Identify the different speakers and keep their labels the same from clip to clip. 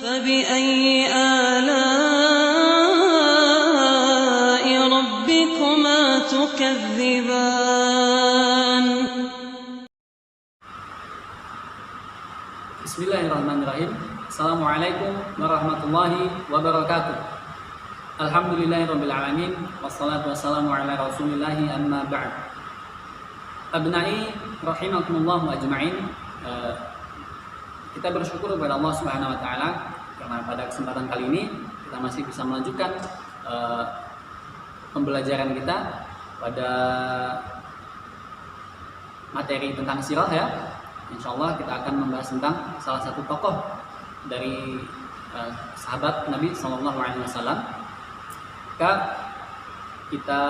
Speaker 1: فبأي آلاء ربكما تكذبان
Speaker 2: Bismillahirrahmanirrahim. Assalamualaikum warahmatullahi wabarakatuh. Alhamdulillahirabbil alamin wassalatu wassalamu ala rasulillahi amma ba'd. Abnai rahimakumullah ajma'in. Kita bersyukur kepada Allah Subhanahu wa taala karena pada kesempatan kali ini kita masih bisa melanjutkan pembelajaran kita pada materi tentang sirah ya. Insyaallah kita akan membahas tentang salah satu tokoh dari sahabat Nabi Sallallahu Alaihi Wasallam. Kita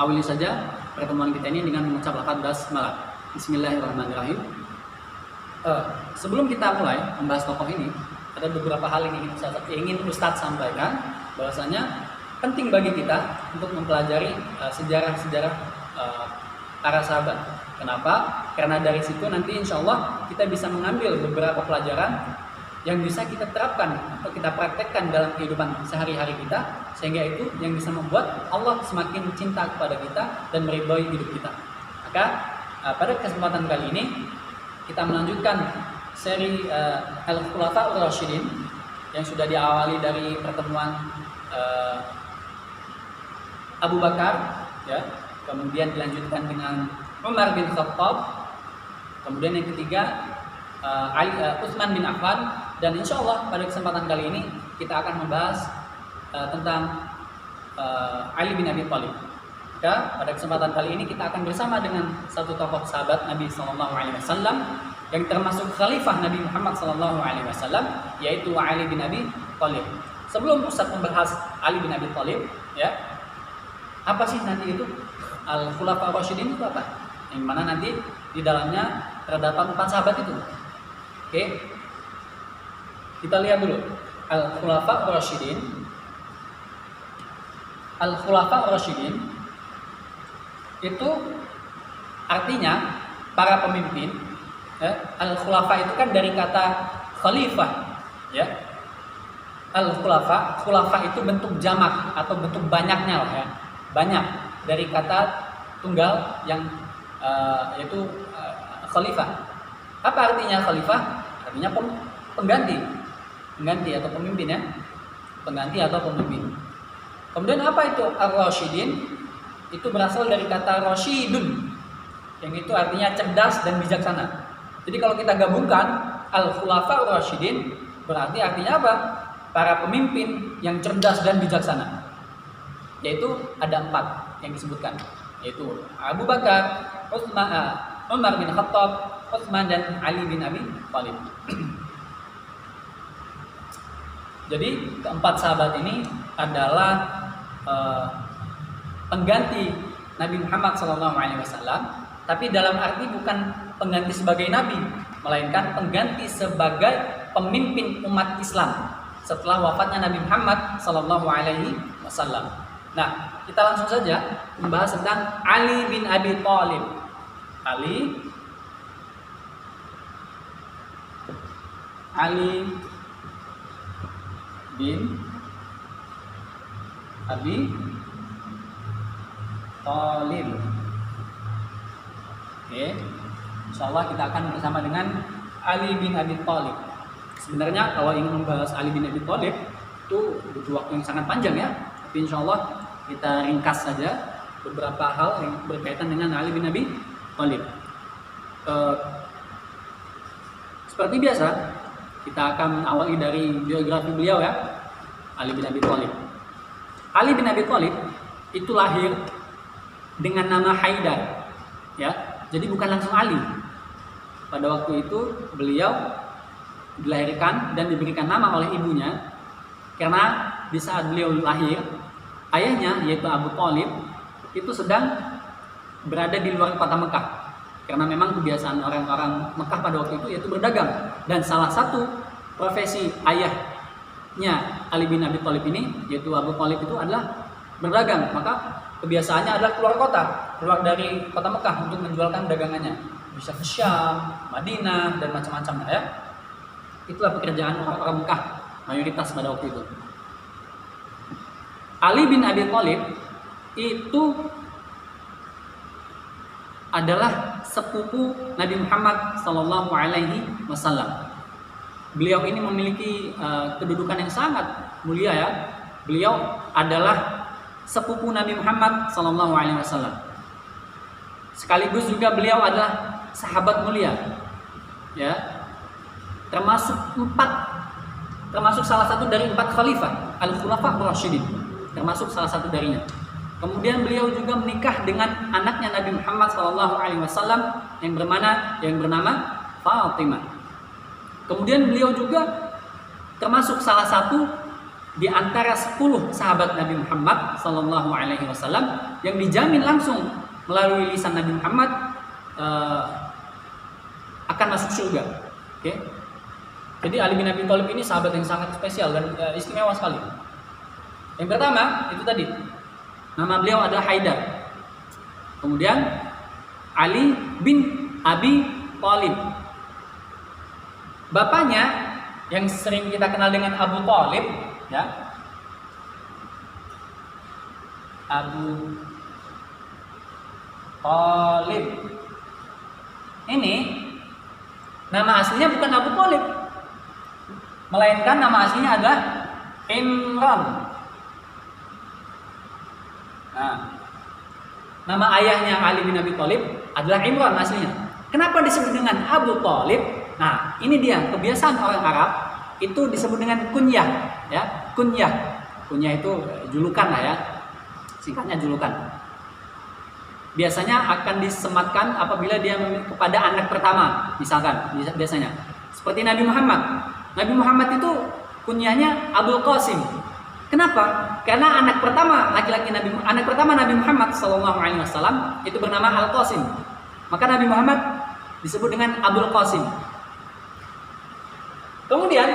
Speaker 2: awali saja pertemuan kita ini dengan mengucap lafaz basmalah. Bismillahirrahmanirrahim. Sebelum kita mulai membahas tokoh ini, ada beberapa hal yang ingin Ustadz sampaikan, bahwasanya penting bagi kita untuk mempelajari sejarah-sejarah para sahabat. Kenapa? Karena dari situ nanti insya Allah kita bisa mengambil beberapa pelajaran yang bisa kita terapkan atau kita praktekkan dalam kehidupan sehari-hari kita, sehingga itu yang bisa membuat Allah semakin cinta kepada kita dan meridhoi hidup kita. Maka pada kesempatan kali ini kita melanjutkan seri Al-Khulafa Ar-Rasyidin yang sudah diawali dari pertemuan Abu Bakar ya, kemudian dilanjutkan dengan Umar bin Khattab, kemudian yang ketiga Utsman bin Affan, dan insya Allah pada kesempatan kali ini kita akan membahas tentang Ali bin Abi Thalib. Ya, pada kesempatan kali ini kita akan bersama dengan satu tokoh sahabat Nabi Sallallahu Alaihi Wasallam yang termasuk khalifah Nabi Muhammad Sallallahu Alaihi Wasallam, yaitu Ali bin Abi Thalib. Sebelum Ustaz membahas Ali bin Abi Thalib, ya, apa sih nanti itu Al-Khulafa Ar-Rasyidin itu apa? Yang mana nanti di dalamnya terdapat 4 sahabat itu. Oke. Kita lihat dulu Al-Khulafa Ar-Rasyidin. Al-Khulafa Ar-Rasyidin itu artinya para pemimpin. Ya. Al-Khulafa itu kan dari kata khalifah, ya. Al-Khulafa, khulafa itu bentuk jamak atau bentuk banyaknya lah ya. Banyak dari kata tunggal yang yaitu khalifah. Apa artinya khalifah? Artinya pengganti atau pemimpin ya. Pengganti atau pemimpin. Kemudian apa itu Ar-Rasyidin? Itu berasal dari kata rasyidun, yang itu artinya cerdas dan bijaksana. Jadi kalau kita gabungkan Al-Khulafa Ar-Rasyidin, berarti artinya apa? Para pemimpin yang cerdas dan bijaksana. Yaitu ada 4 yang disebutkan, yaitu Abu Bakar, Umar bin Khattab, Utsman, dan Ali bin Abi Thalib. Jadi keempat sahabat ini adalah pengganti Nabi Muhammad SAW, tapi dalam arti bukan pengganti sebagai nabi, melainkan pengganti sebagai pemimpin umat Islam setelah wafatnya Nabi Muhammad SAW. Nah, kita langsung saja membahas tentang Ali bin Abi Thalib. Ali bin Abi Thalib. Oke, insyaallah kita akan bersama dengan Ali bin Abi Thalib. Sebenarnya kalau ingin membahas Ali bin Abi Thalib itu butuh waktu yang sangat panjang ya. Tapi insyaallah kita ringkas saja beberapa hal yang berkaitan dengan Ali bin Abi Thalib. Seperti biasa, kita akan awali dari biografi beliau ya, Ali bin Abi Thalib. Ali bin Abi Thalib itu lahir dengan nama Haidar, ya. Jadi bukan langsung Ali. Pada waktu itu beliau dilahirkan dan diberikan nama oleh ibunya karena di saat beliau lahir, ayahnya yaitu Abu Thalib itu sedang berada di luar kota Mekah. Karena memang kebiasaan orang-orang Mekah pada waktu itu yaitu berdagang, dan salah satu profesi ayahnya Ali bin Abi Thalib ini yaitu Abu Thalib itu adalah berdagang. Maka kebiasaannya adalah keluar kota, keluar dari kota Mekah untuk menjualkan dagangannya. Bisa ke Syam, Madinah, dan macam-macam ya. Itulah pekerjaan orang-orang Mekah mayoritas pada waktu itu. Ali bin Abi Thalib itu adalah sepupu Nabi Muhammad Sallallahu Alaihi Wasallam. Beliau ini memiliki kedudukan yang sangat mulia ya. Beliau adalah sepupu Nabi Muhammad Sallallahu Alaihi Wasallam. Sekaligus juga beliau adalah sahabat mulia, ya. Termasuk salah satu dari 4 khalifah Al-Khulafa Ar-Rasyidin. Termasuk salah satu darinya. Kemudian beliau juga menikah dengan anaknya Nabi Muhammad SAW yang bernama Fatimah. Kemudian beliau juga termasuk salah satu di antara 10 sahabat Nabi Muhammad SAW yang dijamin langsung melalui lisan Nabi Muhammad akan masuk surga. Oke. Jadi Ali bin Abi Thalib ini sahabat yang sangat spesial dan istimewa sekali. Yang pertama itu tadi. Nama beliau adalah Haidar. Kemudian Ali bin Abi Thalib. Bapaknya yang sering kita kenal dengan Abu Thalib, ya. Abu Thalib. Ini nama aslinya bukan Abu Thalib, melainkan nama aslinya adalah Imran. Nah, nama ayahnya Ali bin Abi Thalib adalah Imran aslinya. Kenapa disebut dengan Abu Thalib? Nah, ini dia kebiasaan orang Arab itu disebut dengan kunyah, ya. Kunyah itu julukan lah ya, singkatnya julukan. Biasanya akan disematkan apabila dia kepada anak pertama, misalkan biasanya. Seperti Nabi Muhammad. Nabi Muhammad itu kunyahnya Abul Qasim. Kenapa? Karena anak pertama Nabi Muhammad SAW itu bernama Al Qasim. Maka Nabi Muhammad disebut dengan Abul Qasim. Kemudian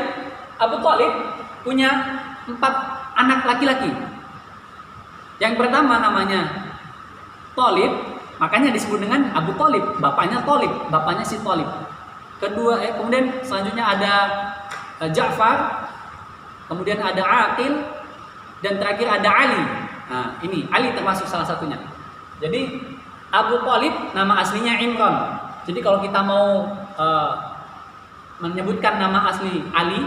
Speaker 2: Abu Thalib punya 4 anak laki-laki. Yang pertama namanya Thalib, makanya disebut dengan Abu Thalib. Bapaknya Thalib, bapaknya si Thalib. Kemudian selanjutnya ada Ja'far, kemudian ada Aqil, dan terakhir ada Ali. Nah, ini Ali termasuk salah satunya. Jadi Abu Thalib nama aslinya Imran. Jadi kalau kita mau menyebutkan nama asli Ali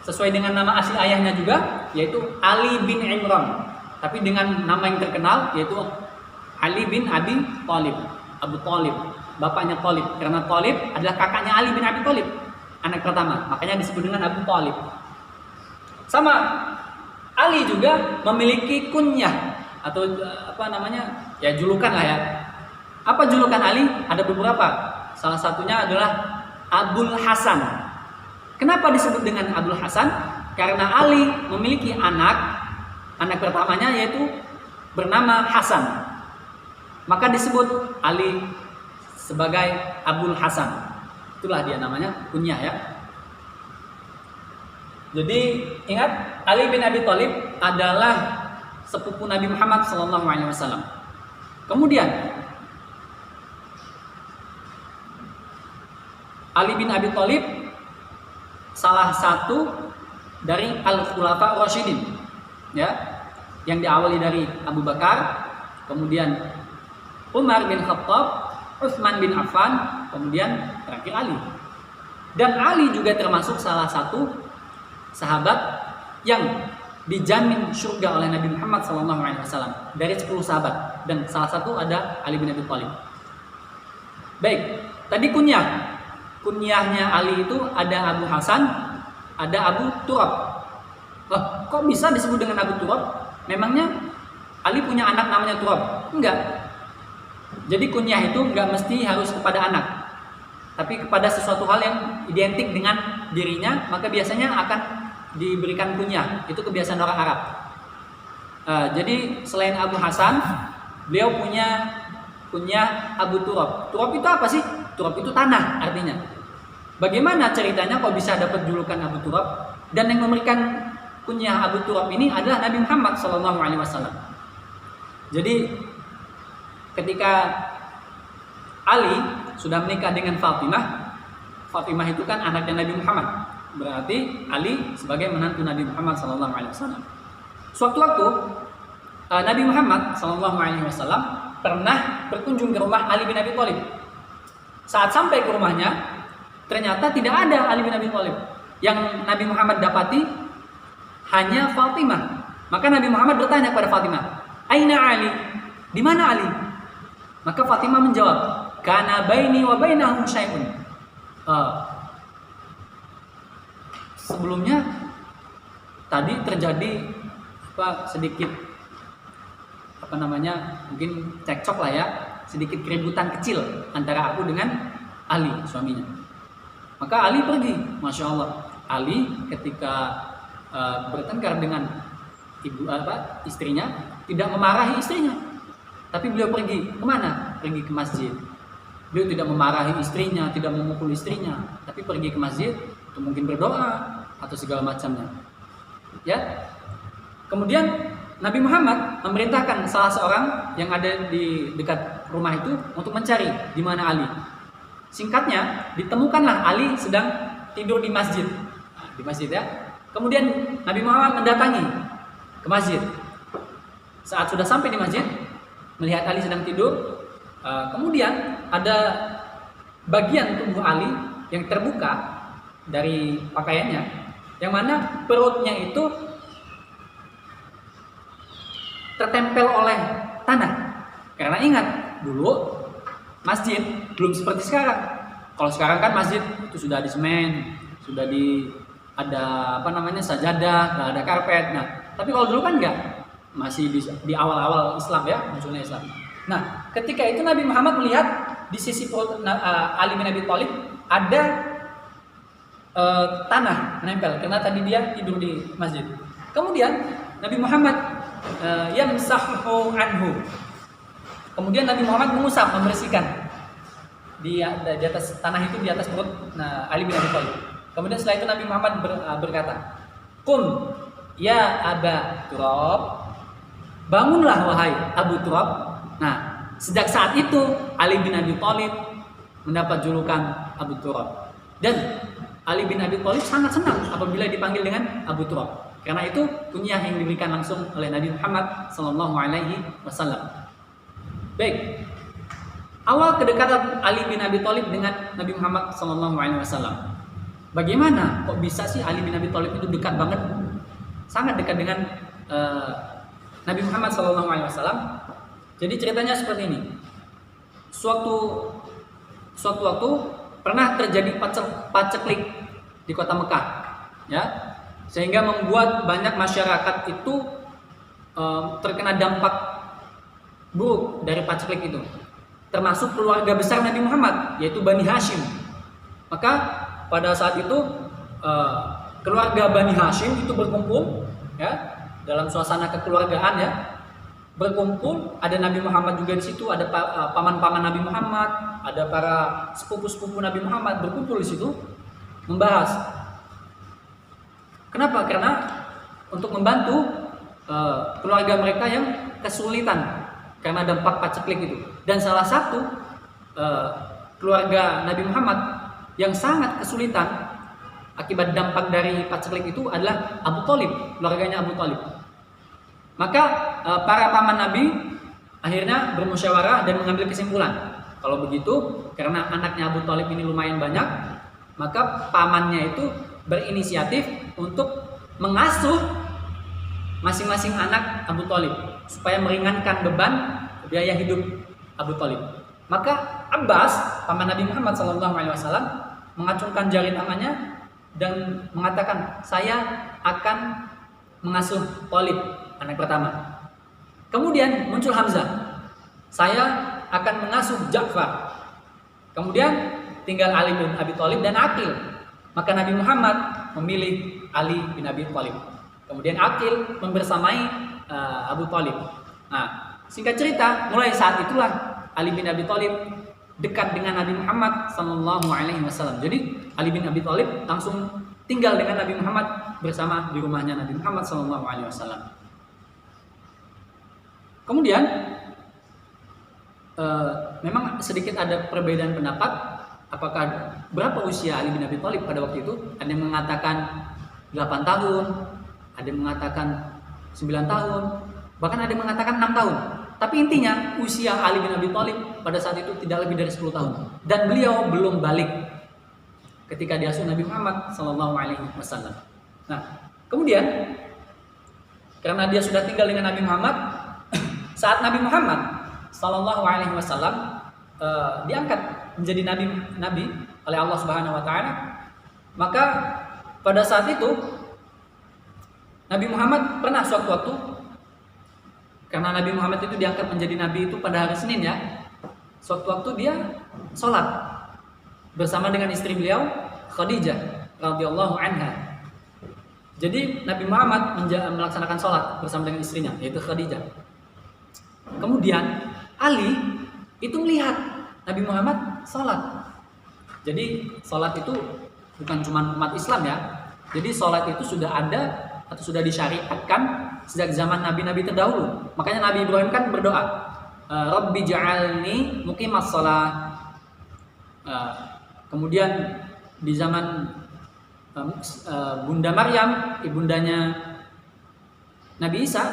Speaker 2: sesuai dengan nama asli ayahnya juga, yaitu Ali bin Imran. Tapi dengan nama yang terkenal yaitu Ali bin Abi Thalib. Abu Thalib, bapaknya Thalib. Karena Thalib adalah kakaknya Ali bin Abi Thalib, anak pertama. Makanya disebut dengan Abu Thalib. Sama Ali juga memiliki kunyah atau ya julukan lah ya. Apa julukan Ali? Ada beberapa. Salah satunya adalah Abul Hasan. Kenapa disebut dengan Abul Hasan? Karena Ali memiliki anak pertamanya yaitu bernama Hasan. Maka disebut Ali sebagai Abul Hasan. Itulah dia namanya kunyah ya. Jadi ingat, Ali bin Abi Thalib adalah sepupu Nabi Muhammad SAW. Kemudian Ali bin Abi Thalib salah satu dari Al-Khulafa Ar-Rasyidin, ya, yang diawali dari Abu Bakar, kemudian Umar bin Khattab, Utsman bin Affan, kemudian terakhir Ali. Dan Ali juga termasuk salah satu sahabat yang dijamin surga oleh Nabi Muhammad SAW dari 10 sahabat, dan salah satu ada Ali bin Abi Thalib. Baik, tadi kunyahnya Ali itu ada Abu Hasan, ada Abu Turab. Kok bisa disebut dengan Abu Turab? Memangnya Ali punya anak namanya Turab? Enggak. Jadi kunyah itu enggak mesti harus kepada anak, tapi kepada sesuatu hal yang identik dengan dirinya, maka biasanya akan diberikan kunyah. Itu kebiasaan orang Arab. Jadi selain Abu Hasan, beliau punya kunyah Abu Turab. Turab itu apa sih? Turab itu tanah artinya. Bagaimana ceritanya kok bisa dapat julukan Abu Turab? Dan yang memberikan kunyah Abu Turab ini adalah Nabi Muhammad SAW. Jadi ketika Ali sudah menikah dengan Fatimah itu kan anaknya Nabi Muhammad. berarti Ali sebagai menantu Nabi Muhammad SAW. Suatu waktu Nabi Muhammad SAW pernah berkunjung ke rumah Ali bin Abi Thalib. Saat sampai ke rumahnya, ternyata tidak ada Ali bin Abi Thalib. Yang Nabi Muhammad dapati hanya Fatimah. Maka Nabi Muhammad bertanya kepada Fatimah, "Aina Ali?" Di mana Ali? Maka Fatimah menjawab, "Kana baini wa bainahu syai'un." Sebelumnya tadi terjadi sedikit mungkin cekcok lah ya, sedikit keributan kecil antara aku dengan Ali suaminya. Maka Ali pergi, masya Allah. Ali ketika bertengkar dengan istrinya tidak memarahi istrinya, tapi beliau pergi kemana? Pergi ke masjid. Beliau tidak memarahi istrinya, tidak memukul istrinya, tapi pergi ke masjid untuk mungkin berdoa atau segala macamnya. Ya. Kemudian Nabi Muhammad memerintahkan salah seorang yang ada di dekat rumah itu untuk mencari di mana Ali. Singkatnya, ditemukanlah Ali sedang tidur di masjid. Di masjid ya. Kemudian Nabi Muhammad mendatangi ke masjid. Saat sudah sampai di masjid, melihat Ali sedang tidur, kemudian ada bagian tubuh Ali yang terbuka dari pakaiannya, yang mana perutnya itu tertempel oleh tanah. Karena ingat, dulu masjid belum seperti sekarang. Kalau sekarang kan masjid itu sudah di semen, sudah ada sajadah, ada karpet. Nah, tapi kalau dulu kan enggak. Masih di awal-awal Islam ya, munculnya Islam. Nah, ketika itu Nabi Muhammad melihat di sisi perut Ali bin Abi Thalib ada tanah menempel karena tadi dia tidur di masjid. Kemudian Nabi Muhammad yamsahu anhu. Kemudian Nabi Muhammad mengusap, membersihkan di atas tanah itu, di atas perut Ali bin Abi Thalib. Kemudian setelah itu Nabi Muhammad berkata, "Qum ya Aba Turab." Bangunlah wahai Abu Turab. Nah, sejak saat itu Ali bin Abi Thalib mendapat julukan Abu Turab. Dan Ali bin Abi Thalib sangat senang apabila dipanggil dengan Abu Turab. Karena itu kunyah yang diberikan langsung oleh Nabi Muhammad SAW. Baik, awal kedekatan Ali bin Abi Thalib dengan Nabi Muhammad SAW. Bagaimana kok bisa sih Ali bin Abi Thalib itu dekat banget, sangat dekat dengan Nabi Muhammad SAW? Jadi ceritanya seperti ini. Suatu waktu pernah terjadi paceklik di kota Mekah, ya. Sehingga membuat banyak masyarakat itu terkena dampak buruk dari paceklik itu, termasuk keluarga besar Nabi Muhammad, yaitu Bani Hashim. Maka pada saat itu keluarga Bani Hashim itu berkumpul, ya, dalam suasana kekeluargaan, ya, berkumpul. Ada Nabi Muhammad juga di situ, ada paman-paman Nabi Muhammad, ada para sepupu-sepupu Nabi Muhammad berkumpul di situ membahas. Kenapa? Karena untuk membantu keluarga mereka yang kesulitan karena dampak paceklik itu. Dan salah satu keluarga Nabi Muhammad yang sangat kesulitan akibat dampak dari paceklik itu adalah Abu Thalib, keluarganya Abu Thalib. Maka para paman Nabi akhirnya bermusyawarah dan mengambil kesimpulan, kalau begitu karena anaknya Abu Thalib ini lumayan banyak, maka pamannya itu berinisiatif untuk mengasuh masing-masing anak Abu Thalib supaya meringankan beban biaya hidup Abu Thalib. Maka Abbas, paman Nabi Muhammad SAW, mengacungkan jari tangannya dan mengatakan, "Saya akan mengasuh Thalib, anak pertama." Kemudian muncul Hamzah, "Saya akan mengasuh Ja'far." Kemudian tinggal Ali bin Abi Thalib dan Aqil. Maka Nabi Muhammad memilih Ali bin Abi Thalib. Kemudian Aqil membersamai Abu Thalib. Nah, singkat cerita, mulai saat itulah Ali bin Abi Thalib dekat dengan Nabi Muhammad SAW. Jadi Ali bin Abi Thalib langsung tinggal dengan Nabi Muhammad bersama di rumahnya Nabi Muhammad SAW. Kemudian memang sedikit ada perbedaan pendapat apakah berapa usia Ali bin Abi Thalib pada waktu itu? Ada yang mengatakan 8 tahun, ada yang mengatakan 9 tahun, bahkan ada yang mengatakan 6 tahun. Tapi intinya usia Ali bin Abi Thalib pada saat itu tidak lebih dari 10 tahun. Dan beliau belum balik ketika diasuh Nabi Muhammad SAW. Nah, kemudian karena dia sudah tinggal dengan Nabi Muhammad, saat Nabi Muhammad SAW diangkat menjadi nabi oleh Allah Subhanahu Wa Taala, maka pada saat itu Nabi Muhammad pernah suatu waktu, karena Nabi Muhammad itu diangkat menjadi nabi itu pada hari Senin ya, suatu waktu dia sholat bersama dengan istri beliau Khadijah radhiyallahu anha. Jadi Nabi Muhammad melaksanakan sholat bersama dengan istrinya, yaitu Khadijah. Kemudian Ali itu melihat Nabi Muhammad sholat. Jadi sholat itu bukan cuma umat Islam ya. Jadi sholat itu sudah ada atau sudah disyariatkan sejak zaman nabi-nabi terdahulu. Makanya Nabi Ibrahim kan berdoa, Rabbi ja'alni muqimas shalah. Kemudian di zaman Bunda Maryam, ibundanya Nabi Isa,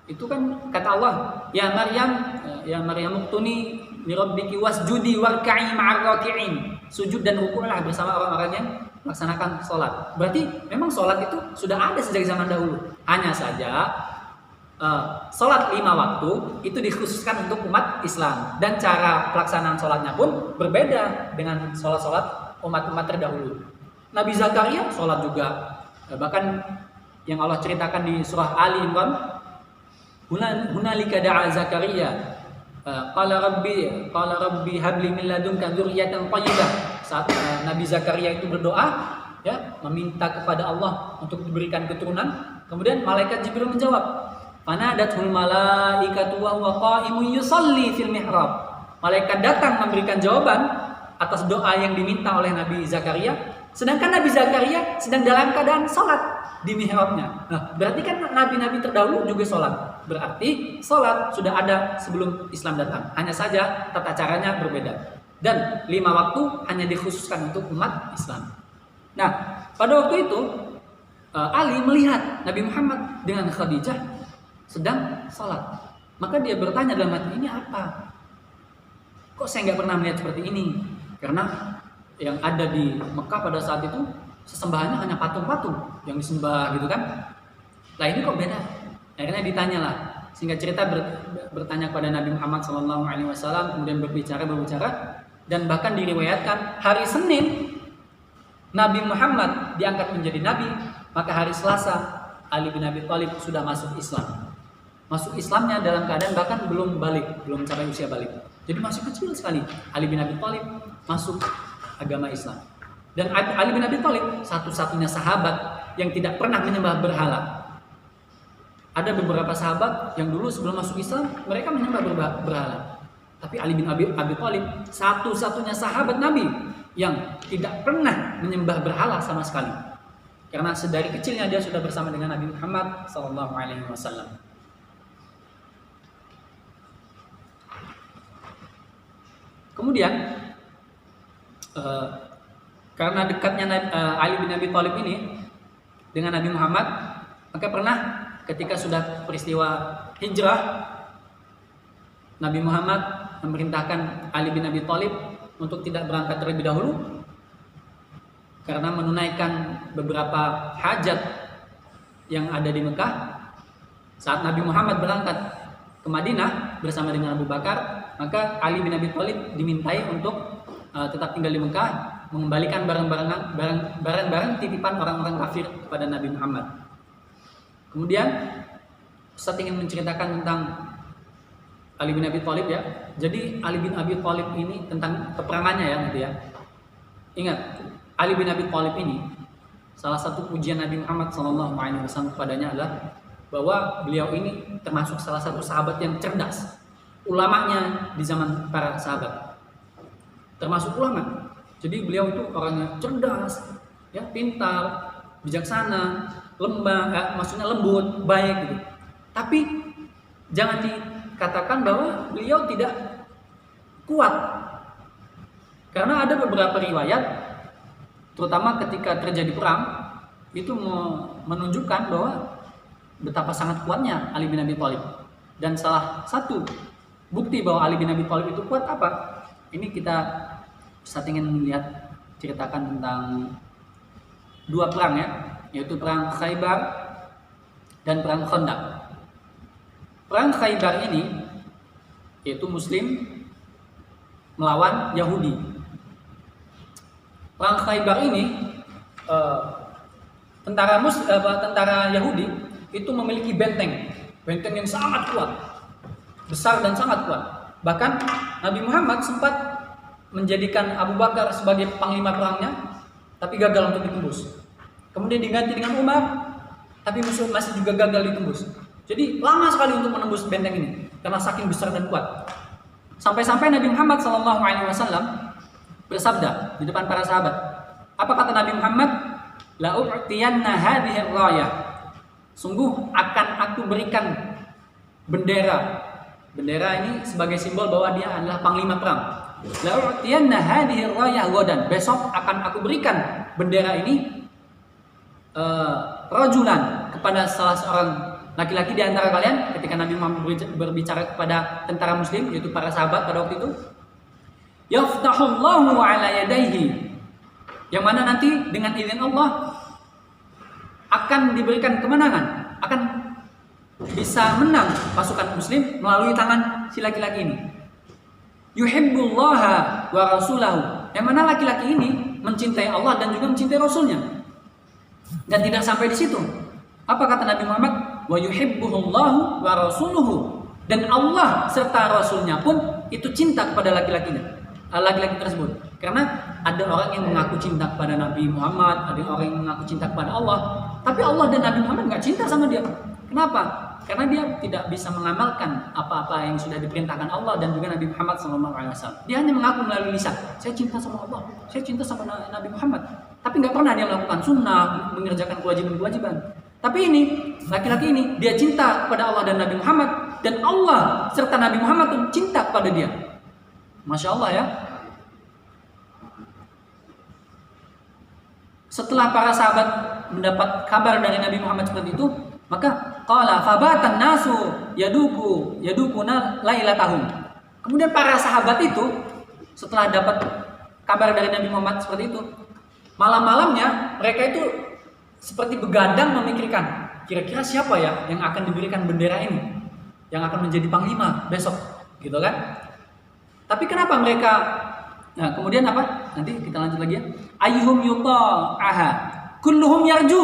Speaker 2: itu kan kata Allah, ya Maryam uqtuni li rabbiki wasjudi warka'i ma'ar raki'in. Sujud dan rukuklah bersama orang-orang yang melaksanakan sholat. Berarti memang sholat itu sudah ada sejak zaman dahulu. Hanya saja sholat 5 waktu itu dikhususkan untuk umat Islam, dan cara pelaksanaan sholatnya pun berbeda dengan sholat-sholat umat-umat terdahulu. Nabi Zakaria sholat juga, bahkan yang Allah ceritakan di surah Ali Imran, hunalika da'a Zakaria qala rabbi habli min ladunka dzurriyyatan thayyibah. Saat Nabi Zakaria itu berdoa ya, meminta kepada Allah untuk diberikan keturunan, kemudian malaikat Jibril menjawab, fanadatul malaikatu wa huwa qa'imun yusalli fil mihrab. Malaikat datang memberikan jawaban atas doa yang diminta oleh Nabi Zakaria, sedangkan Nabi Zakaria sedang dalam keadaan sholat di mihrabnya. Nah, berarti kan nabi-nabi terdahulu juga sholat. Berarti sholat sudah ada sebelum Islam datang. Hanya saja tata caranya berbeda. Dan 5 waktu hanya dikhususkan untuk umat Islam. Nah, pada waktu itu Ali melihat Nabi Muhammad dengan Khadijah sedang sholat. Maka dia bertanya dalam hati, ini apa? Kok saya nggak pernah melihat seperti ini? Karena yang ada di Mekah pada saat itu sesembahannya hanya patung-patung yang disembah gitu kan. Nah ini kok beda? Akhirnya ditanyalah. Singkat cerita bertanya kepada Nabi Muhammad SAW, kemudian berbicara, dan bahkan diriwayatkan hari Senin Nabi Muhammad diangkat menjadi nabi, maka hari Selasa Ali bin Abi Thalib sudah masuk Islam. Masuk Islamnya dalam keadaan bahkan belum capai usia balik. Jadi masih kecil sekali Ali bin Abi Thalib masuk agama Islam. Dan Ali bin Abi Thalib satu-satunya sahabat yang tidak pernah menyembah berhala. Ada beberapa sahabat yang dulu sebelum masuk Islam mereka menyembah berhala. Tapi Ali bin Abi Thalib satu-satunya sahabat Nabi yang tidak pernah menyembah berhala sama sekali. Karena sedari kecilnya dia sudah bersama dengan Nabi Muhammad SAW. Kemudian karena dekatnya Ali bin Abi Thalib ini dengan Nabi Muhammad, maka pernah ketika sudah peristiwa hijrah, Nabi Muhammad memerintahkan Ali bin Abi Thalib untuk tidak berangkat terlebih dahulu karena menunaikan beberapa hajat yang ada di Mekah. Saat Nabi Muhammad berangkat ke Madinah bersama dengan Abu Bakar, maka Ali bin Abi Thalib dimintai untuk tetap tinggal di Mekah, mengembalikan barang-barang titipan orang-orang kafir kepada Nabi Muhammad. Kemudian Ustaz ingin menceritakan tentang Ali bin Abi Thalib ya. Jadi Ali bin Abi Thalib ini tentang peperangannya ya nanti ya. Ingat, Ali bin Abi Thalib ini salah satu pujian Nabi Muhammad SAW kepadanya adalah bahwa beliau ini termasuk salah satu sahabat yang cerdas, ulamanya di zaman para sahabat. Termasuk ulama. Jadi beliau itu orangnya cerdas, ya, pintar, bijaksana, maksudnya lembut, baik gitu. Tapi jangan dikatakan bahwa beliau tidak kuat. Karena ada beberapa riwayat, terutama ketika terjadi perang, itu menunjukkan bahwa betapa sangat kuatnya Ali bin Abi Thalib. Dan salah satu bukti bahwa Ali bin Abi Thalib itu kuat apa? Ini kita saat ingin melihat ceritakan tentang dua perang ya, yaitu perang Khaybar dan perang Khandaq. Perang Khaybar ini yaitu Muslim melawan Yahudi. Perang Khaybar ini tentara Yahudi itu memiliki benteng yang sangat kuat, besar dan sangat kuat. Bahkan Nabi Muhammad sempat menjadikan Abu Bakar sebagai panglima perangnya, tapi gagal untuk ditembus. Kemudian diganti dengan Umar, tapi musuh masih juga gagal ditembus. Jadi lama sekali untuk menembus benteng ini karena saking besar dan kuat. Sampai-sampai Nabi Muhammad SAW bersabda di depan para sahabat. Apa kata Nabi Muhammad? La u'tiyanna hadhihi rayah. Sungguh akan aku berikan bendera. Bendera ini sebagai simbol bahwa dia adalah panglima perang. La u'tiyanna hadhihi rayah ghadan. Besok akan aku berikan bendera ini rajulan kepada salah seorang laki-laki di antara kalian. Ketika Nabi Muhammad berbicara kepada tentara muslim, yaitu para sahabat pada waktu itu, yaftahullahu ala yadayhi, yang mana nanti dengan izin Allah akan diberikan kemenangan, akan bisa menang pasukan muslim melalui tangan si laki-laki ini. Yuhibbullaha wa rasulahu, yang mana laki-laki ini mencintai Allah dan juga mencintai Rasulnya. Dan tidak sampai di situ. Apa kata Nabi Muhammad? Wa yuhibbuhullahu wa rasuluhu, dan Allah serta Rasulnya pun itu cinta kepada laki-laki tersebut. Karena ada orang yang mengaku cinta kepada Nabi Muhammad, ada orang yang mengaku cinta kepada Allah, tapi Allah dan Nabi Muhammad nggak cinta sama dia. Kenapa? Karena dia tidak bisa mengamalkan apa-apa yang sudah diperintahkan Allah dan juga Nabi Muhammad SAW. Dia hanya mengaku melalui lisan, saya cinta sama Allah, saya cinta sama Nabi Muhammad, tapi nggak pernah dia melakukan sunnah, mengerjakan kewajiban-kewajiban. Tapi ini, laki-laki ini, dia cinta kepada Allah dan Nabi Muhammad, dan Allah serta Nabi Muhammad pun cinta kepada dia. Masya Allah ya. Setelah para sahabat mendapat kabar dari Nabi Muhammad seperti itu, maka qala fabatan nasu yadukuna lailatahum. Kemudian para sahabat itu setelah dapat kabar dari Nabi Muhammad seperti itu, malam-malamnya mereka itu seperti begadang memikirkan, kira-kira siapa ya yang akan diberikan bendera ini, yang akan menjadi panglima besok, gitu kan? Tapi kenapa mereka? Nah, kemudian apa? Nanti kita lanjut lagi ya. Ayyuhum yuta'aha, kulluhum yarju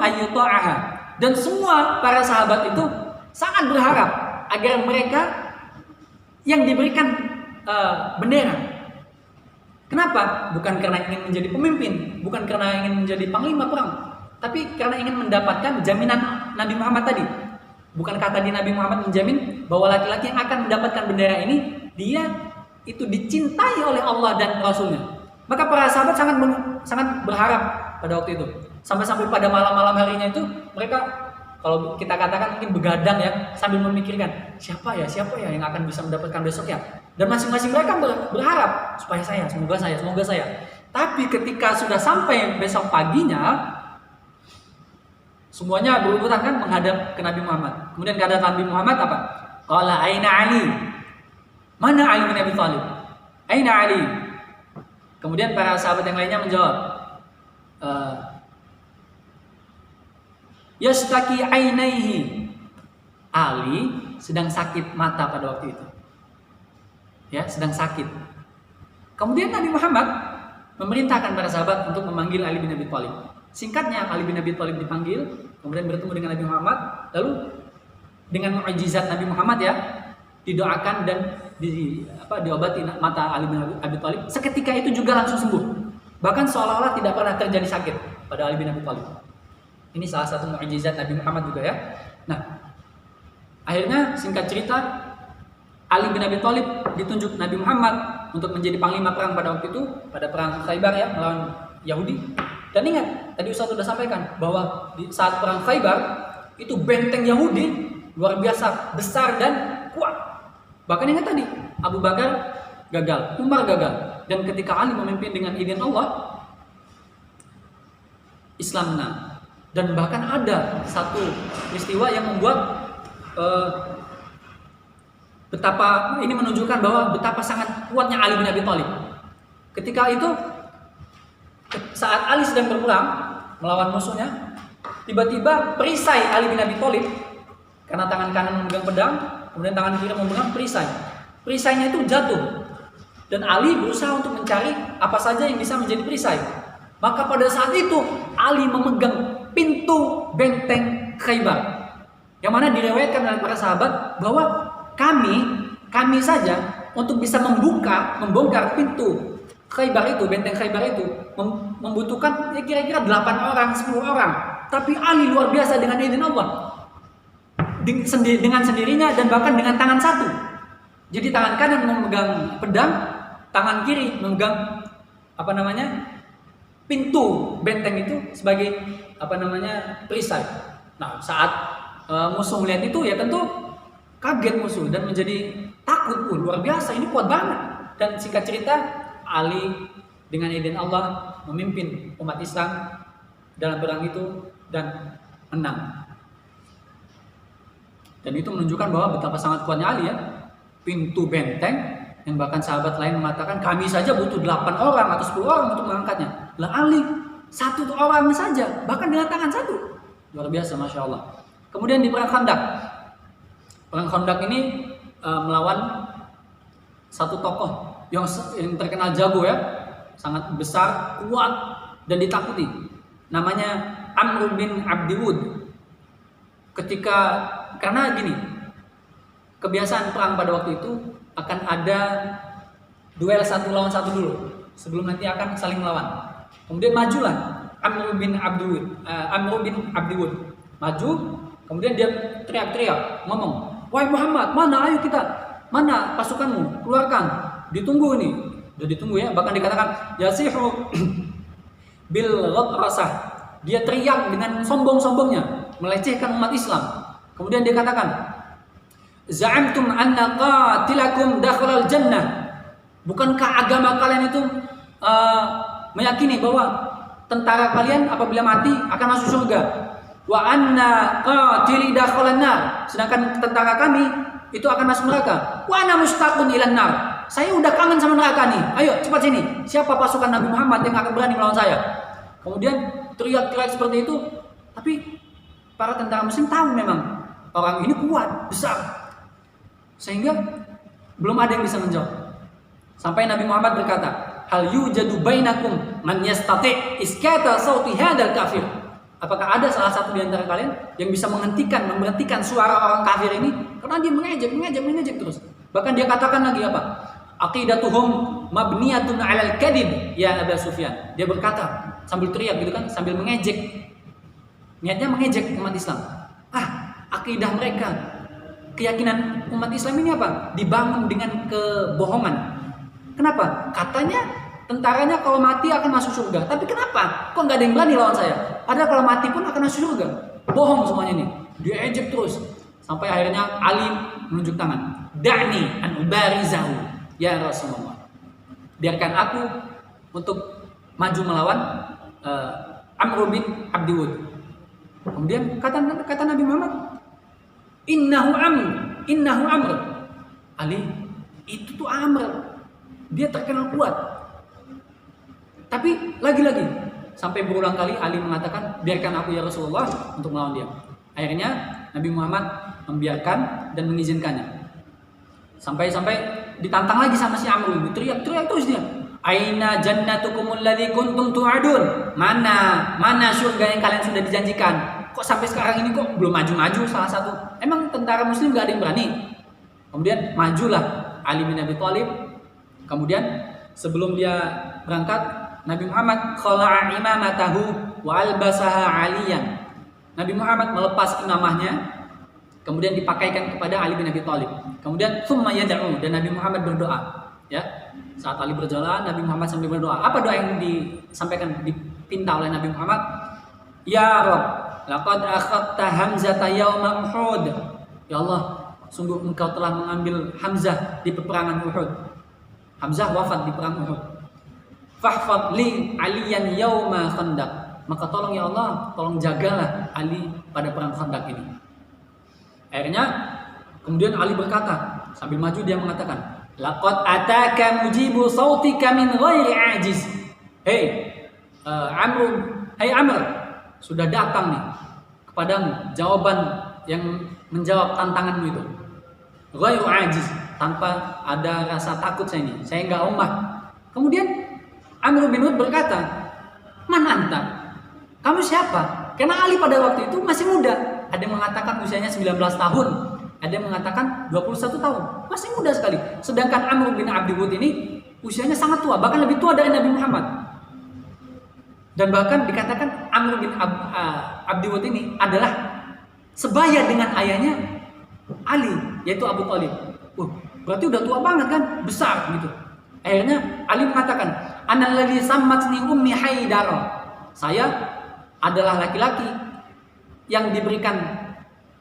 Speaker 2: ayyuta'aha. Dan semua para sahabat itu sangat berharap agar mereka yang diberikan bendera. Kenapa? Bukan karena ingin menjadi pemimpin, bukan karena ingin menjadi panglima perang, tapi karena ingin mendapatkan jaminan Nabi Muhammad tadi. Bukan kata di Nabi Muhammad menjamin bahwa laki-laki yang akan mendapatkan bendera ini, dia itu dicintai oleh Allah dan Rasulnya. Maka para sahabat sangat berharap pada waktu itu. Sampai-sampai pada malam-malam harinya itu mereka, kalau kita katakan mungkin begadang ya, sambil memikirkan siapa ya yang akan bisa mendapatkan besok ya. Dan masing-masing mereka berharap supaya semoga saya. Tapi ketika sudah sampai besok paginya, semuanya berurutan kan menghadap ke Nabi Muhammad. Kemudian kata Nabi Muhammad apa? Qala aina Ali? Mana Ali bin Abi Thalib? Aina Ali? Kemudian para sahabat yang lainnya menjawab, yastaki ainaihi. Ali sedang sakit mata pada waktu itu. Ya, sedang sakit. Kemudian Nabi Muhammad memerintahkan para sahabat untuk memanggil Ali bin Abi Thalib. Singkatnya, Ali bin Abi Thalib dipanggil, kemudian bertemu dengan Nabi Muhammad, lalu dengan mukjizat Nabi Muhammad ya, didoakan dan diobati mata Ali bin Abi Thalib. Seketika itu juga langsung sembuh. Bahkan seolah-olah tidak pernah terjadi sakit pada Ali bin Abi Thalib. Ini salah satu mukjizat Nabi Muhammad juga ya. Nah, akhirnya singkat cerita, Ali bin Abi Thalib ditunjuk Nabi Muhammad untuk menjadi panglima perang pada waktu itu, pada perang Khaybar ya, melawan Yahudi. Dan ingat, tadi Ustaz sudah sampaikan bahwa di saat perang Khaybar itu benteng Yahudi luar biasa besar dan kuat. Bahkan ingat tadi, Abu Bakar gagal, Umar gagal. Dan ketika Ali memimpin dengan izin Allah, Islam menang. Dan bahkan ada satu peristiwa yang membuat betapa ini menunjukkan bahwa betapa sangat kuatnya Ali bin Abi Thalib. Ketika itu, saat Ali sedang berperang melawan musuhnya, tiba-tiba perisai Ali bin Abi Thalib, karena tangan kanan memegang pedang, kemudian tangan kiri memegang perisai. Perisainya itu jatuh, dan Ali berusaha untuk mencari apa saja yang bisa menjadi perisai. Maka pada saat itu Ali memegang pintu benteng Khaybar, yang mana diriwayatkan oleh para sahabat bahwa kami saja untuk bisa membongkar pintu Khaybar itu, benteng Khaybar itu membutuhkan kira-kira 8 orang, 10 orang. Tapi Ali luar biasa dengan izin Allah, dengan sendirinya dan bahkan dengan tangan satu. Jadi tangan kanan memegang pedang, tangan kiri memegang pintu benteng itu sebagai perisai. Nah, saat musuh melihat itu ya tentu kaget musuh dan menjadi takut. Luar biasa, ini kuat banget. Dan singkat cerita, Ali dengan izin Allah memimpin umat Islam dalam perang itu dan menang. Dan itu menunjukkan bahwa betapa sangat kuatnya Ali ya. Pintu benteng yang bahkan sahabat lain mengatakan kami saja butuh 8 orang atau 10 orang untuk mengangkatnya. Lah Ali satu orang saja, bahkan dengan tangan satu. Luar biasa, Masya Allah. Kemudian di perang Khandaq. Perang Khandaq ini melawan satu tokoh yang terkenal jago ya, sangat besar, kuat dan ditakuti. Namanya Amr bin Abdi Wud. Karena gini, kebiasaan perang pada waktu itu akan ada duel satu lawan satu dulu sebelum nanti akan saling melawan. Kemudian majulah Amr bin Abdi Wud maju, kemudian dia teriak-teriak, ngomong, "Wahai Muhammad, mana pasukanmu? Keluarkan, ditunggu ini." Udah ditunggu ya, bahkan dikatakan yasihu bil ghatrasah. Dia teriak dengan sombong-sombongnya, melecehkan umat Islam. Kemudian dia katakan, "Za'amtum anna qatilakum dakhalal jannah." Bukankah agama kalian itu meyakini bahwa tentara kalian apabila mati akan masuk surga? Wa anna qatili dakhalan nar. Sedangkan tentara kami itu akan masuk neraka. Wa ana mustaqun ilan nar. Saya udah kangen sama neraka nih. Ayo cepat sini. Siapa pasukan Nabi Muhammad yang akan berani melawan saya? Kemudian teriak-teriak seperti itu. Tapi para tentara muslim tahu memang orang ini kuat, besar. Sehingga belum ada yang bisa menjawab. Sampai Nabi Muhammad berkata, "Hal yujadu bainakum man yastati' iskata sauti hadzal kafir." Apakah ada salah satu di antara kalian yang bisa memberhentikan suara orang kafir ini? Karena dia mengejek terus. Bahkan dia katakan lagi apa? Aqidatuhum mabniyatun 'alal kadhib ya Abu Sufyan. Dia berkata sambil teriak gitu kan, sambil mengejek. Niatnya mengejek umat Islam. Akidah mereka, keyakinan umat Islam ini apa? Dibangun dengan kebohongan. Kenapa? Katanya tentaranya kalau mati akan masuk surga. Tapi kenapa? Kok nggak ada yang berani lawan saya? Padahal kalau mati pun akan masuk surga. Bohong semuanya ini. Dia ejek terus. Sampai akhirnya Ali menunjuk tangan. Da'ni an ubarizahu ya Rasulullah. Biarkan aku untuk maju melawan Amr bin Abdi Wud. Kemudian kata Nabi Muhammad, Innahu Amr. Ali, itu tuh Amr. Dia terkenal kuat. Tapi lagi-lagi sampai berulang kali Ali mengatakan, biarkan aku ya Rasulullah untuk melawan dia. Akhirnya Nabi Muhammad membiarkan dan mengizinkannya. Sampai ditantang lagi sama si Amr ini, teriak terus dia. Aina jannatukumul ladzi kuntum tu'adun? Mana surga yang kalian sudah dijanjikan? Kok sampai sekarang ini kok belum maju-maju salah satu? Emang tentara muslim gak ada yang berani? Kemudian majulah Ali bin Abi Thalib. Kemudian sebelum dia berangkat, Nabi Muhammad khala'a imamatahu wa albasaha aliyan. Nabi Muhammad melepas imamahnya, kemudian dipakaikan kepada Ali bin Abi Thalib. Kemudian tsumma yad'u, dan Nabi Muhammad berdoa. Ya, saat Ali berjalan, Nabi Muhammad sambil berdoa. Apa doa yang disampaikan, dipinta oleh Nabi Muhammad? Ya Rabb, laqad akhadta Hamzah yauma Uhud. Ya Allah, sungguh Engkau telah mengambil Hamzah di peperangan Uhud. Hamzah wafat di perang Uhud. Fahfad li aliyan yauma khandaq. Maka tolong ya Allah, tolong jagalah Ali pada perang Khandaq ini. Akhirnya kemudian Ali berkata, sambil maju dia mengatakan, laqad ataka mujibu sautika min ghairi ajiz. Hei Amr, sudah datang nih kepadamu jawaban yang menjawab tantanganmu itu. Ghairu ajiz, tanpa ada rasa takut saya ini. Saya enggak lemah. Kemudian Amr bin Ud berkata, "Man anta?" Kamu siapa? Karena Ali pada waktu itu masih muda. Ada yang mengatakan usianya 19 tahun, ada yang mengatakan 21 tahun. Masih muda sekali. Sedangkan Amr bin Abdi Wud ini usianya sangat tua, bahkan lebih tua dari Nabi Muhammad. Dan bahkan dikatakan Amr bin Abdi Wud ini adalah sebaya dengan ayahnya Ali, yaitu Abu Thalib. Berarti udah tua banget kan? Besar gitu. Akhirnya Ali mengatakan, "Ana alladzi sammatni ummi Haidar." Saya adalah laki-laki yang diberikan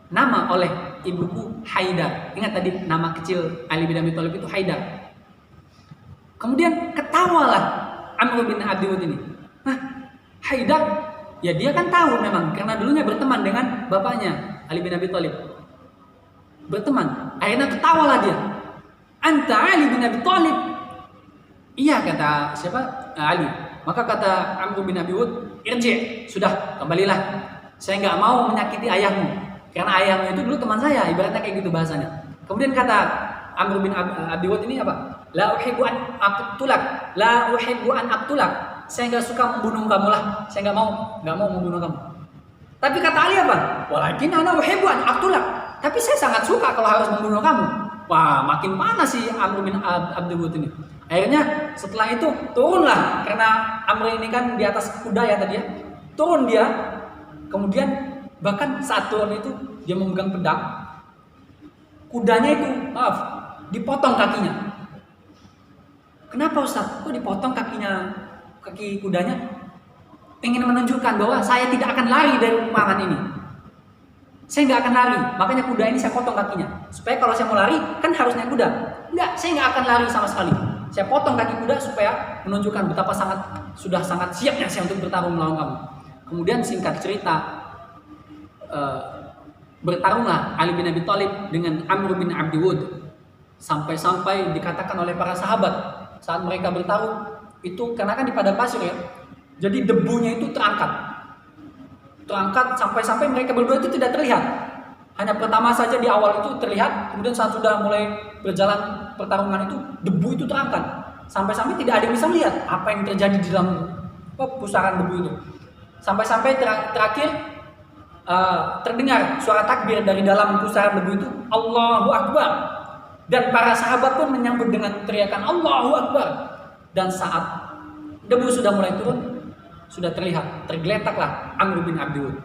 Speaker 2: nama oleh ibuku Haidar. Ingat tadi nama kecil Ali bin Abi Thalib itu Haidar. Kemudian ketawalah Amr bin Abdi Wud ini. Haidar, ya dia kan tahu memang karena dulunya berteman dengan bapaknya Ali bin Abi Thalib. Berteman. Akhirnya ketawalah dia. Anta Ali bin Abi Thalib. Iya kata siapa? Ali. Maka kata Amr bin Abi Wud, irji, sudah kembalilah. Saya nggak mau menyakiti ayahmu, karena ayahmu itu dulu teman saya, ibaratnya kayak gitu bahasanya. Kemudian kata Amr bin Abi Wud ini apa? La uhibbu an aqtulak, la uhibbu an aqtulak. Saya nggak suka membunuh kamu lah, saya nggak mau membunuh kamu. Tapi kata Ali apa? Walakin ana uhibbu an aqtulak. Tapi saya sangat suka kalau harus membunuh kamu. Wah, makin panas si Amr bin Abdi Wud ini. Akhirnya setelah itu turunlah, karena Amr ini kan di atas kuda ya tadi ya. Turun dia. Kemudian bahkan saat turun itu dia memegang pedang. Kudanya itu, dipotong kakinya. Kenapa Ustaz? Kok dipotong kaki kudanya? Ingin menunjukkan bahwa saya tidak akan lari dari peperangan ini. Saya nggak akan lari, makanya kuda ini saya potong kakinya. Supaya kalau saya mau lari, kan harus naik kuda. Enggak, saya nggak akan lari sama sekali. Saya potong kaki kuda supaya menunjukkan betapa sudah sangat siapnya saya untuk bertarung melawan kamu. Kemudian singkat cerita, bertarunglah Ali bin Abi Thalib dengan Amr bin Abdi Wud. Sampai-sampai dikatakan oleh para sahabat saat mereka bertarung itu, karena kan di padang pasir ya, jadi debunya itu terangkat sampai-sampai mereka berdua itu tidak terlihat. Hanya pertama saja di awal itu terlihat, kemudian saat sudah mulai berjalan pertarungan itu debu itu terangkat. Sampai-sampai tidak ada yang bisa melihat apa yang terjadi di dalam pusaran debu itu. Sampai-sampai terakhir terdengar suara takbir dari dalam pusaran debu itu, Allahu Akbar. Dan para sahabat pun menyambut dengan teriakan Allahu Akbar. Dan saat debu sudah mulai turun, sudah tergeletaklah Amr bin Abdi Wud,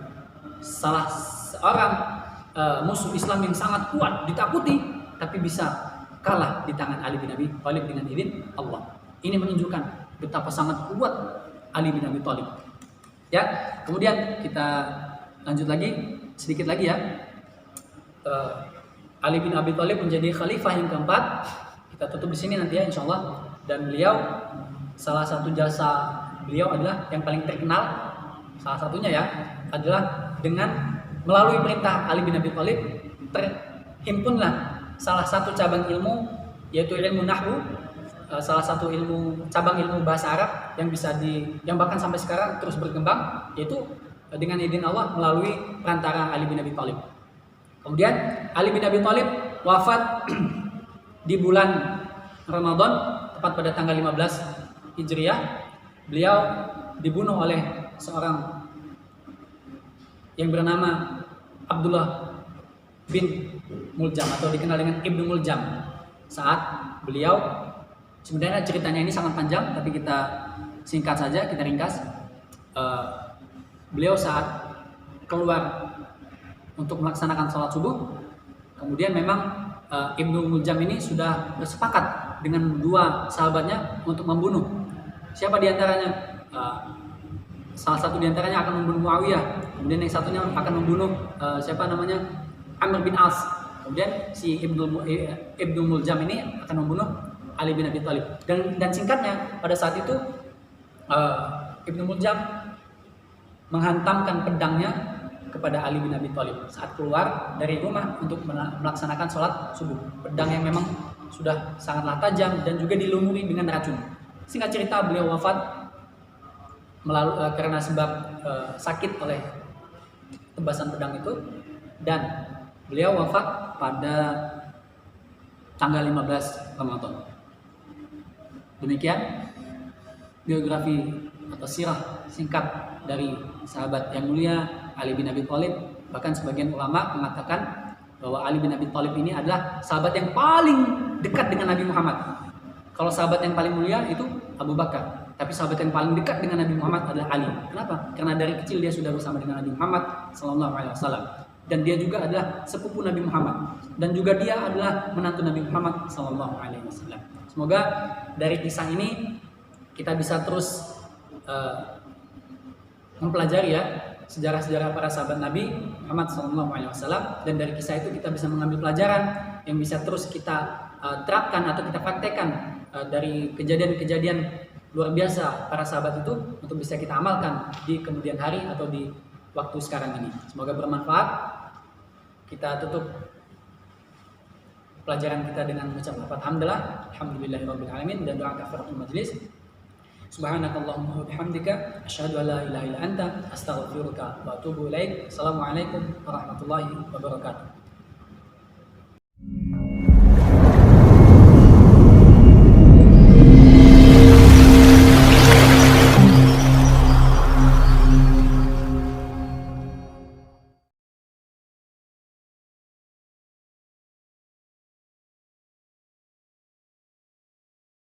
Speaker 2: salah seorang musuh Islam yang sangat kuat, ditakuti, tapi bisa kalah di tangan Ali bin Abi Thalib dengan izin Allah. Ini menunjukkan betapa sangat kuat Ali bin Abi Thalib. Ya, kemudian kita lanjut lagi sedikit lagi ya. Ali bin Abi Thalib menjadi khalifah yang keempat. Kita tutup di sini nanti ya insyaallah. Dan beliau, salah satu jasa beliau adalah yang paling terkenal, salah satunya ya, adalah dengan melalui perintah Ali bin Abi Thalib terhimpunlah salah satu cabang ilmu, yaitu ilmu nahwu, salah satu cabang ilmu bahasa Arab yang bahkan sampai sekarang terus berkembang, yaitu dengan izin Allah melalui perantara Ali bin Abi Thalib. Kemudian Ali bin Abi Thalib wafat di bulan Ramadan, tepat pada tanggal 15 Hijriah. Beliau dibunuh oleh seorang yang bernama Abdullah bin Muljam atau dikenal dengan Ibnu Muljam. Saat beliau, sebenarnya ceritanya ini sangat panjang, tapi kita singkat saja, kita ringkas. Beliau saat keluar untuk melaksanakan sholat subuh, kemudian memang Ibnu Muljam ini sudah bersepakat dengan dua sahabatnya untuk membunuh. Siapa diantaranya? Salah satu diantaranya akan membunuh Muawiyah, kemudian yang satunya akan membunuh Amr bin As. Kemudian si Ibnu Muljam ini akan membunuh Ali bin Abi Thalib. Dan singkatnya pada saat itu Ibnu Muljam menghantamkan pedangnya kepada Ali bin Abi Thalib saat keluar dari rumah untuk melaksanakan sholat subuh. Pedang yang memang sudah sangatlah tajam dan juga dilumuri dengan racun. Singkat cerita, beliau wafat karena sebab sakit oleh tebasan pedang itu, dan beliau wafat pada tanggal 15 Ramadan. Demikian biografi atau sirah singkat dari sahabat yang mulia Ali bin Abi Thalib. Bahkan sebagian ulama mengatakan bahwa Ali bin Abi Thalib ini adalah sahabat yang paling dekat dengan Nabi Muhammad. Kalau sahabat yang paling mulia itu Abu Bakar, tapi sahabat yang paling dekat dengan Nabi Muhammad adalah Ali. Kenapa? Karena dari kecil dia sudah bersama dengan Nabi Muhammad SAW, dan dia juga adalah sepupu Nabi Muhammad, dan juga dia adalah menantu Nabi Muhammad SAW. Semoga dari kisah ini kita bisa terus mempelajari ya sejarah-sejarah para sahabat Nabi Muhammad SAW, dan dari kisah itu kita bisa mengambil pelajaran yang bisa terus kita terapkan atau kita praktekkan dari kejadian-kejadian luar biasa para sahabat itu untuk bisa kita amalkan di kemudian hari atau di waktu sekarang ini. Semoga bermanfaat. Kita tutup pelajaran kita dengan mengucap alhamdulillahirabbil alamin dan doa kafaratul majlis. Subhanakallahumma wa bihamdika asyhadu an la ilaha illa anta astaghfiruka wa atubu ilaik. Assalamualaikum warahmatullahi wabarakatuh.